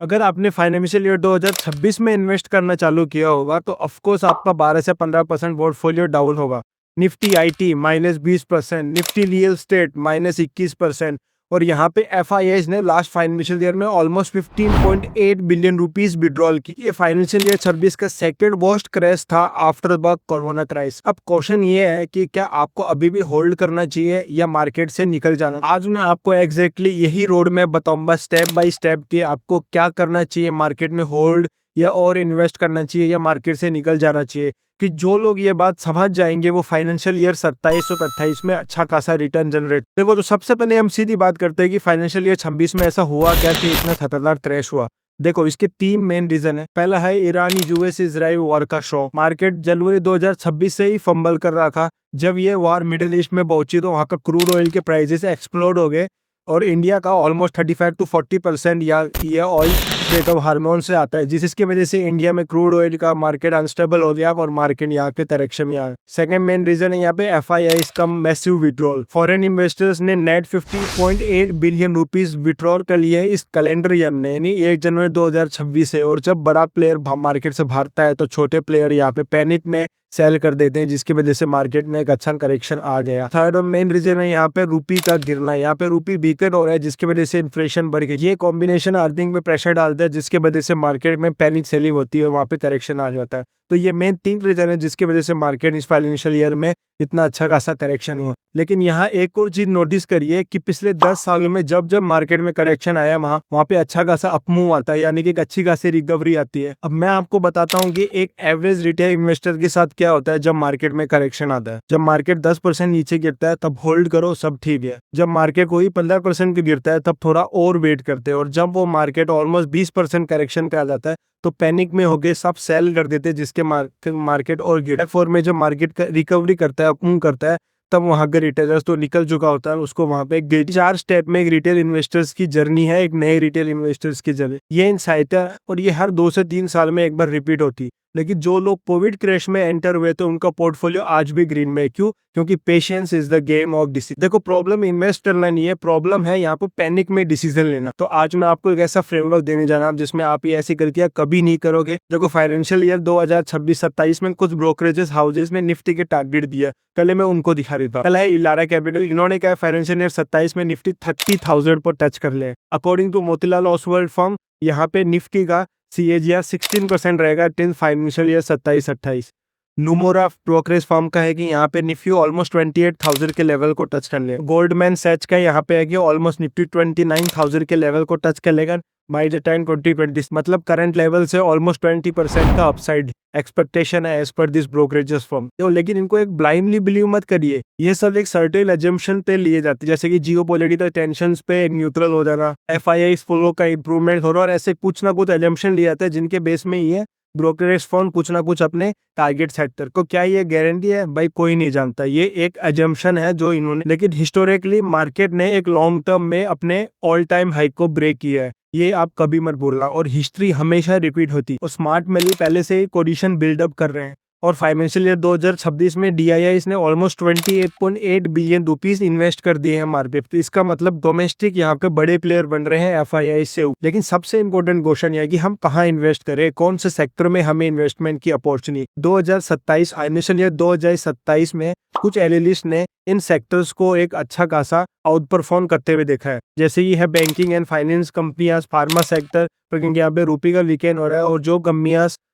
अगर आपने financial year 2026 में इन्वेस्ट करना चालू किया होगा तो ऑफ कोर्स आपका 12 से 15% पोर्टफोलियो डाउन होगा। Nifty IT -20%, Nifty real estate -21%। और यहाँ पे एफआईआईज ने लास्ट फाइनेंशियल ईयर में ऑलमोस्ट 15.8 बिलियन रुपीस विड्रॉल की। ये फाइनेंशियल ईयर 26 का सेकंड वर्स्ट क्रैश था आफ्टर द कोरोना क्राइसिस। अब क्वेश्चन ये है कि क्या आपको अभी भी होल्ड करना चाहिए या मार्केट से निकल जाना। आज मैं आपको एग्जैक्टली यही रोड मैप बताऊंगा स्टेप बाय स्टेप कि आपको क्या करना चाहिए, मार्केट में होल्ड या और इन्वेस्ट करना चाहिए या मार्केट से निकल जाना चाहिए। कि जो लोग ये बात समझ जाएंगे वो फाइनेंशियल ईयर 27 और 28 में अच्छा खासा रिटर्न जनरेट। देखो, तो सबसे पहले हम सीधी बात करते हैं कि फाइनेंशियल ईयर 26 में ऐसा हुआ क्या कि इतना खतरनाक क्रैश हुआ। देखो, इसके तीन मेन रीजन है। पहला है ईरानी यूएस इजराइल वॉर का शॉक। मार्केट जनवरी 2026 से ही फंबल कर रहा था। जब ये वॉर मिडिल ईस्ट में पहुंची तो वहां का क्रूड ऑयल के प्राइसेस एक्सप्लोड हो गए और इंडिया का ऑलमोस्ट 35 to 40% या ये ऑयल स्टेट ऑफ हार्मोन से आता है, जिसकी वजह से इंडिया में क्रूड ऑयल का मार्केट अनस्टेबल हो गया और मार्केट यहाँ के डायरेक्शन में आया। सेकंड मेन रीजन है यहाँ पे एफआईआई का मैसिव विड्रॉल। फॉरेन इन्वेस्टर्स ने नेट 50.8 बिलियन रुपीस विड्रॉल कर लिए इस कैलेंडर ईयर में, यानी 1 जनवरी 2026 से। और जब बड़ा प्लेयर मार्केट से भागता है तो छोटे प्लेयर यहाँ पे पैनिक में सेल कर देते हैं, जिसकी वजह से मार्केट में एक अच्छा करेक्शन आ गया। थर्ड और मेन रीजन है यहाँ पे रूपी का गिरना। यहाँ पे रूपी वीकर हो रहा है जिसकी वजह से इन्फ्लेशन बढ़ गई। ये कॉम्बिनेशन अर्निंग में प्रेशर डालता है जिसकी वजह से मार्केट में पैनिक सेलिंग होती है और वहाँ पे करेक्शन आ जाता है। तो ये मेन तीन रीजन है जिसकी वजह से मार्केट इस फाइनेंशियल ईयर में इतना अच्छा खासा करेक्शन हुआ। लेकिन यहाँ एक और चीज नोटिस करिए कि पिछले 10 सालों में जब जब मार्केट में करेक्शन आया वहाँ पे अच्छा खासा अपमूव आता है, यानी कि एक अच्छी खासी रिकवरी आती है। अब मैं आपको बताता हूँ कि एक एवरेज रिटेल इन्वेस्टर के साथ क्या होता है जब मार्केट में करेक्शन आता है। जब मार्केट 10% नीचे गिरता है तब होल्ड करो, सब ठीक है। जब मार्केट कोई 15% की गिरता है तब थोड़ा और वेट करते हैं। और जब वो मार्केट ऑलमोस्ट 20% करेक्शन पे आ जाता है तो पैनिक में होके सब सेल कर देते हैं, जिसके मार्केट और गिर। फोर में जब मार्केट रिकवरी करता है, अपमूव करता है, तब वहां के रिटेलर्स तो निकल चुका होता है, उसको वहां पे 4 स्टेप में एक रिटेल इन्वेस्टर्स की जर्नी है, एक नए रिटेल इन्वेस्टर्स की जर्नी। ये इनसाइट है और ये हर 2 से 3 साल में एक बार रिपीट होती है। लेकिन जो लोग कोविड क्रैश में एंटर हुए तो उनका पोर्टफोलियो आज भी ग्रीन में है। क्यों? क्योंकि patience is the game of decision. देखो, प्रॉब्लम इन्वेस्ट करना नहीं है, प्रॉब्लम है यहाँ पे पैनिक में डिसीजन लेना। तो आज मैं आपको एक ऐसा फ्रेमवर्क देने जा रहा हूं जिसमें आप ये ऐसी गलतियां कभी नहीं करोगे। देखो, फाइनेंशियल ईयर 2026-27 में कुछ ब्रोकरेजेस हाउसेस में निफ्टी के टारगेट दिया, पहले मैं उनको दिखा देता हूं। पहला है इलारा कैपिटल। इन्होंने क्या फाइनेंशियल ईयर 27 में निफ्टी 30,000 पर टच कर ले। According to Motilal Oswal firm, यहाँ पे निफ्टी का CAGR 16% रहेगा till financial year 27-28। Nomura brokerage firm का है कि यहाँ पे निफ्टी ऑलमोस्ट 28,000 के लेवल को टच कर ले। गोल्डमैन सैच का यहाँ पे है कि ऑलमोस्ट निफ्टी 29,000 के लेवल को टच कर लेगा बाय द टाइम 2020। मतलब करंट लेवल से ऑलमोस्ट 20% का अपसाइड एक्सपेक्टेशन है एज पर दिस ब्रोकरेजेस फर्म। तो लेकिन इनको एक ब्लाइंडली बिलीव मत करिए, ये सब एक सर्टेन एजम्पशन पे लिए जाते हैं, जैसे कि जियोपॉलिटिकल टेंशंस पे न्यूट्रल हो जाना, एफआईआई फ्लो का इंप्रूवमेंट हो रहा, और ऐसे कुछ ना कुछ एजम्पशन लिए जाते हैं जिनके बेस में ये ब्रोकरेज फर्म कुछ ना कुछ अपने टारगेट सेट कर। को क्या ये गारंटी है? भाई कोई नहीं जानता, ये एक एजम्पशन है जो इन्होंने। लेकिन हिस्टोरिकली मार्केट ने एक लॉन्ग टर्म में अपने ऑल टाइम हाई को ब्रेक किया है, ये आप कभी मत भूलना। और हिस्ट्री हमेशा रिपीट होती है और स्मार्ट मनी पहले से ही पोजीशन बिल्डअप कर रहे हैं। और फाइनेंशियल ईयर 2026 में DIIs ने ऑलमोस्ट 28.8 बिलियन रुपीस इन्वेस्ट कर दिए हैं मार्केट। तो इसका मतलब डोमेस्टिक यहाँ पे बड़े प्लेयर बन रहे हैं FII से। लेकिन सबसे इंपॉर्टेंट क्वेश्चन यह है कि हम कहाँ इन्वेस्ट करें, कौन से सेक्टर में हमें इन्वेस्टमेंट की अपॉर्चुनिटी। 2027 फाइनेंशियल ईयर 2027 में कुछ एनालिस्ट ने इन सेक्टर्स को एक अच्छा खासा आउट परफॉर्म करते हुए देखा है, जैसे ये है बैंकिंग एंड फाइनेंस कंपनियां, फार्मा सेक्टर, क्योंकि यहाँ पे रुपये का वीकेंड हो रहा है और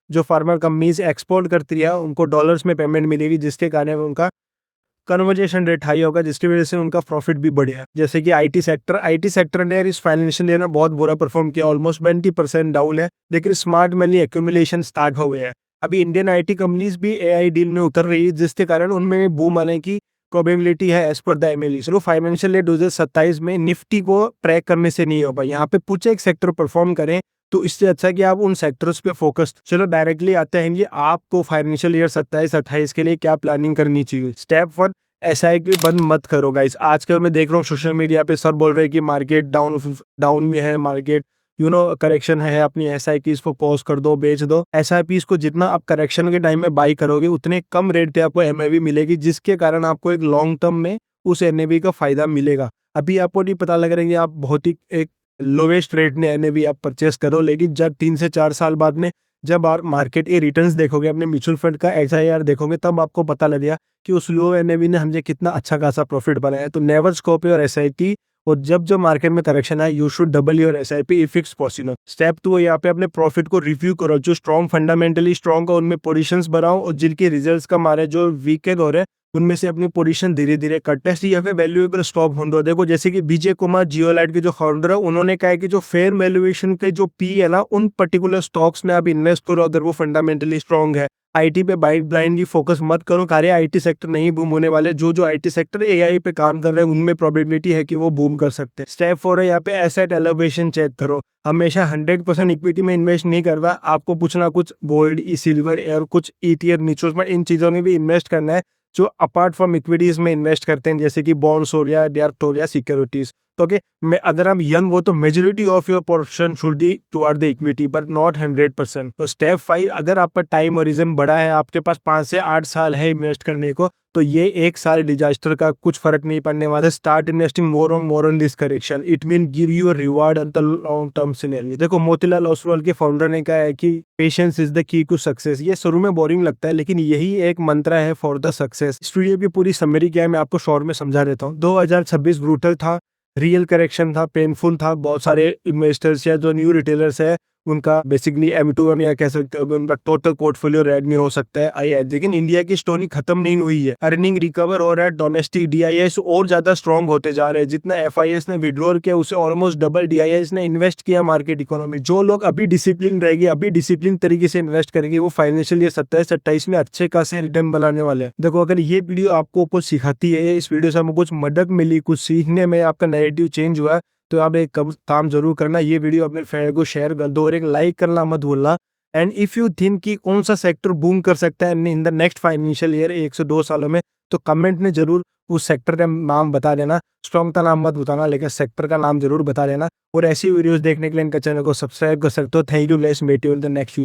जो फार्मा कंपनीज एक्सपोर्ट करती है उनको डॉलर्स में पेमेंट मिलेगी, जिसके कारण उनका कन्वर्जेशन रेट हाई होगा, जिसकी वजह से उनका प्रॉफिट भी बढ़ेगा। जैसे कि आईटी सेक्टर ने इस फाइनेंशियल ईयर में बहुत बुरा परफॉर्म किया, ऑलमोस्ट 20% डाउन है। लेकिन स्मार्ट मनी एक्यूमुलेशन स्टार्ट हो गया है। अभी इंडियन IT कंपनीज भी AI डील में उतर रही है, जिसके कारण उनमें बूम आने की प्रोबेबिलिटी है एज पर द MLE। चलो, फाइनेंशियल ईयर 2027 में निफ्टी को ट्रैक करने से नहीं होगा, यहाँ पे कुछ एक सेक्टर परफॉर्म करें तो इससे अच्छा कि आप उन सेक्टर्स पे फोकस। चलो डायरेक्टली आते हैं कि आपको फाइनेंशियल ईयर 27-28 के लिए क्या प्लानिंग करनी चाहिए। स्टेप 1, SIP बंद मत करो गाइस। आजकल मैं देख रहा हूँ सोशल मीडिया पे सब बोल रहे हैं कि मार्केट डाउन में है, मार्केट करेक्शन है, अपनी SIPs को पॉज कर दो, बेच दो। SIPs को जितना आप करेक्शन के टाइम में बाई करोगे उतने कम रेट पे आपको MAV मिलेगी, जिसके कारण आपको एक लॉन्ग टर्म में उस NAV का फायदा मिलेगा। अभी आपको नहीं पता लग रहा है कि आप बहुत ही एक लोवेस्ट रेट में एनएवी आप परचेस करो, लेकिन जब 3 से 4 साल बाद में जब आप मार्केट के रिटर्न्स देखोगे, अपने म्यूचुअल फंड का एसआईआर देखोगे, तब आपको पता लगेगा कि उस लो एनएवी ने हमने कितना अच्छा खासा प्रॉफिट बनाया। तो नेवर स्टॉप योर एसआईपी, और जब जो मार्केट में करेक्शन आए you should double your SIP if it's possible. Step 2 यहाँ पे अपने प्रॉफिट को रिव्यू करो, जो स्ट्रॉन्ग फंडामेंटली स्ट्रॉन्ग है उनमें पोजीशंस बनाओ, और जिनके रिजल्ट्स कम आ रहे हैं, जो वीकेंड हो रहे हैं, उनमें से अपनी पोजीशन धीरे धीरे कट टेस्ट या फिर वैल्यूएबल स्टॉप होने दो। देखो जैसे कि विजय कुमार जियोलाइट के जो फाउंडर है, उन्होंने कहा है कि जो फेयर वैल्यूएशन के जो पी है ना, उन पर्टिकुलर स्टॉक्स में आप इन्वेस्ट करो अगर वो फंडामेंटली स्ट्रॉन्ग है। आईटी पे ब्लाइंडली फोकस मत करो, कार्य आईटी सेक्टर नहीं बूम होने वाले, जो आईटी सेक्टर एआई पे काम कर रहे हैं उनमें प्रोबेबिलिटी है कि वो बूम कर सकते हैं। स्टेप 4 है यहाँ पे एसेट एलोकेशन चेक करो। हमेशा 100% इक्विटी में इन्वेस्ट नहीं करवा, आपको कुछ ना कुछ गोल्ड, सिल्वर और कुछ ईटीएफ, म्यूचुअल फंड, इन चीजों में भी इन्वेस्ट करना है जो अपार्ट फ्रॉम इक्विटीज में इन्वेस्ट करते हैं, जैसे कि बॉन्ड्स हो गया, डेब्ट हो गया, सिक्योरिटीज। तो ओके, मैं अगर आप यंग हो तो majority of your portion should be toward the equity, but not 100%। तो स्टेप 5, अगर आपका टाइम होरिजन बड़ा है, आपके पास 5 से 8 साल है इन्वेस्ट करने को, तो ये एक साल डिजास्टर का कुछ फर्क नहीं पड़ने वाला। Start investing more on this correction, it will give you a reward on the long term scenario. देखो मोतीलाल ओसवाल के फाउंडर ने कहा है कि patience is the key to success. ये शुरू में बोरिंग लगता है, लेकिन यही एक मंत्र है फॉर द सक्सेस। इस वीडियो की पूरी समरी क्या है मैं आपको शॉर्ट में समझा देता हूँ। 2026 ब्रूटल था, रियल करेक्शन था, पेनफुल था। बहुत सारे इन्वेस्टर्स या जो न्यू रिटेलर्स है उनका बेसिकली M2M या कह सकते हो उनका टोटल पोर्टफोलियो रेड में हो सकता है आई। लेकिन इंडिया की स्टोरी खत्म नहीं हुई है, अर्निंग रिकवर हो रहा है, डोमेस्टिक DIS और ज्यादा स्ट्रॉन्ग होते जा रहे हैं। जितना FIS ने विड्रॉल किया उससे ऑलमोस्ट डबल DIS ने इन्वेस्ट किया मार्केट इकोनॉमी। जो लोग अभी डिसिप्लिन रहेगी, अभी डिसिप्लिन तरीके से इन्वेस्ट करेंगे, वो फाइनेंशियल ईयर 27-28 में अच्छे खासे रिटर्न बनाने वाले हैं। देखो अगर ये वीडियो आपको कुछ सिखाती है, इस वीडियो से हमें कुछ मदद मिली, कुछ सीखने में आपका नैरेटिव चेंज हुआ, तो आप एक काम जरूर करना, ये वीडियो अपने फ्रेंड को शेयर कर दो और एक लाइक करना मत भूलना। एंड इफ यू थिंक कि कौन सा सेक्टर बूम कर सकता है इन द नेक्स्ट फाइनेंशियल ईयर 1 से 2 सालों में, तो कमेंट में जरूर उस सेक्टर का नाम बता देना। स्ट्रॉन्ग का नाम मत बताना, लेकिन सेक्टर का नाम जरूर बता देना। और ऐसी वीडियोस देखने के लिए इनका चैनल को सब्सक्राइब कर सकते हो। Thank you, let's meet you in the next video.